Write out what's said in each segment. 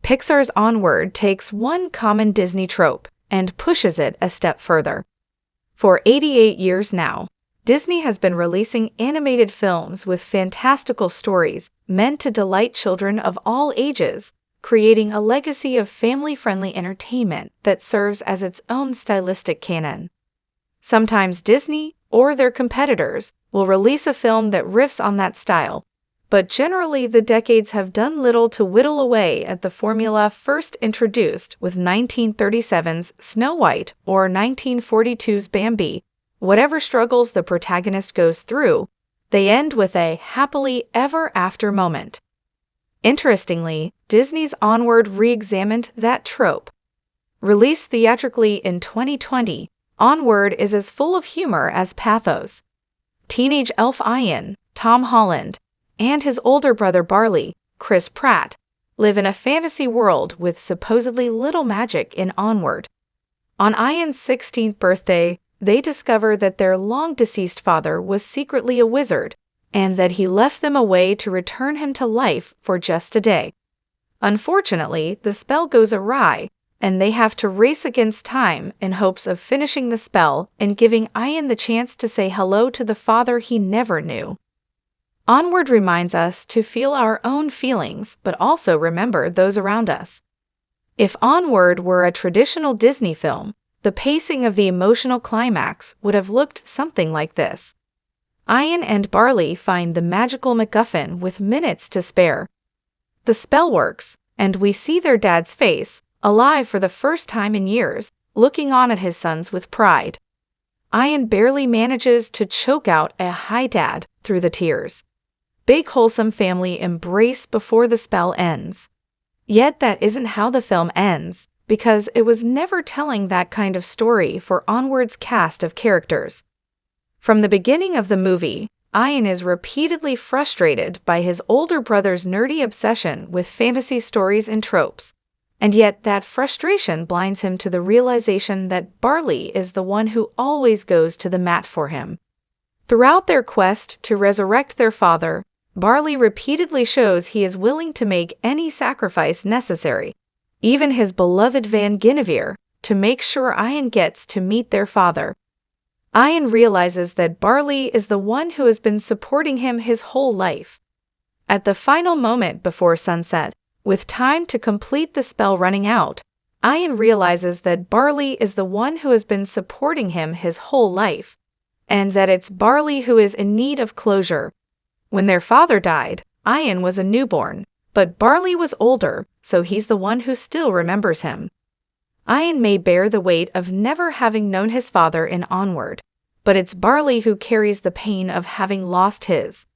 Pixar's Onward takes one common Disney trope and pushes it a step further. For 88 years now, Disney has been releasing animated films with fantastical stories meant to delight children of all ages, creating a legacy of family-friendly entertainment that serves as its own stylistic canon. Sometimes Disney, or their competitors, will release a film that riffs on that style, but generally the decades have done little to whittle away at the formula first introduced with 1937's Snow White or 1942's Bambi. Whatever struggles the protagonist goes through, they end with a happily ever after moment. Interestingly, Disney's Onward re-examined that trope. Released theatrically in 2020, Onward is as full of humor as pathos. Teenage elf Ian, Tom Holland, and his older brother Barley, Chris Pratt, live in a fantasy world with supposedly little magic in Onward. On Ian's 16th birthday, they discover that their long-deceased father was secretly a wizard, and that he left them a way to return him to life for just a day. Unfortunately, the spell goes awry, and they have to race against time in hopes of finishing the spell and giving Ian the chance to say hello to the father he never knew. Onward reminds us to feel our own feelings, but also remember those around us. If Onward were a traditional Disney film, the pacing of the emotional climax would have looked something like this. Ian and Barley find the magical MacGuffin with minutes to spare. The spell works, and we see their dad's face, alive for the first time in years, looking on at his sons with pride. Ian barely manages to choke out a "Hi, Dad" through the tears. Big wholesome family embrace before the spell ends. Yet that isn't how the film ends, because it was never telling that kind of story for Onward's cast of characters. From the beginning of the movie, Ian is repeatedly frustrated by his older brother's nerdy obsession with fantasy stories and tropes, and yet that frustration blinds him to the realization that Barley is the one who always goes to the mat for him. Throughout their quest to resurrect their father, Barley repeatedly shows he is willing to make any sacrifice necessary, even his beloved Van Guinevere, to make sure Ian gets to meet their father. Ian realizes that Barley is the one who has been supporting him his whole life. At the final moment before sunset, with time to complete the spell running out, Ian realizes that Barley is the one who has been supporting him his whole life, and that it's Barley who is in need of closure. When their father died, Ian was a newborn, but Barley was older, so he's the one who still remembers him. Ian may bear the weight of never having known his father in Onward, but it's Barley who carries the pain of having lost his.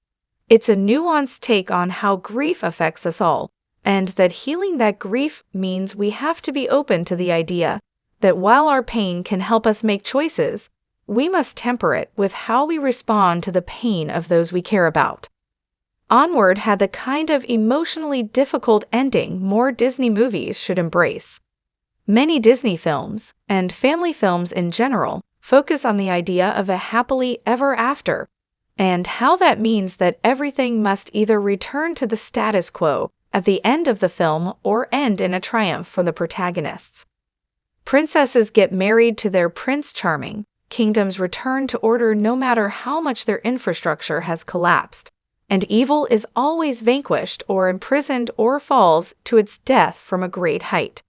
It's a nuanced take on how grief affects us all, and that healing that grief means we have to be open to the idea that while our pain can help us make choices, we must temper it with how we respond to the pain of those we care about. Onward had the kind of emotionally difficult ending more Disney movies should embrace. Many Disney films, and family films in general, focus on the idea of a happily ever after, and how that means that everything must either return to the status quo at the end of the film or end in a triumph for the protagonists. Princesses get married to their Prince Charming, kingdoms return to order no matter how much their infrastructure has collapsed, and evil is always vanquished or imprisoned or falls to its death from a great height.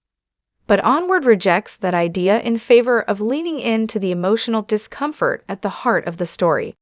But Onward rejects that idea in favor of leaning into the emotional discomfort at the heart of the story.